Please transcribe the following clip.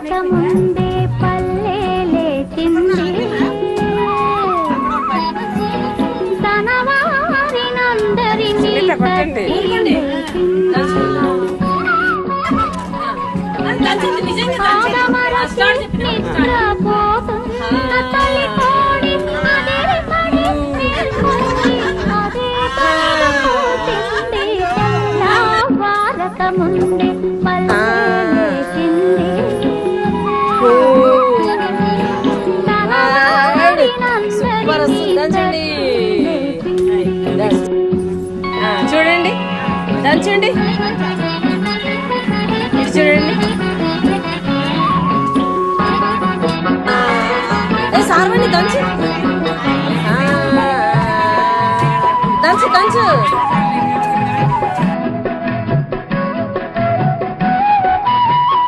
వారకముందే పల్లె లేచింది తనవారినందరినీ నిద్రపోతున్న తల్లి కోడి అదిరి పడి మేల్కొంది అదే తలపోసింది వారకముందే పల్లె లేచింది చూడండి దంచండి చూడండి సార్వండి దంచు దంచు దంచు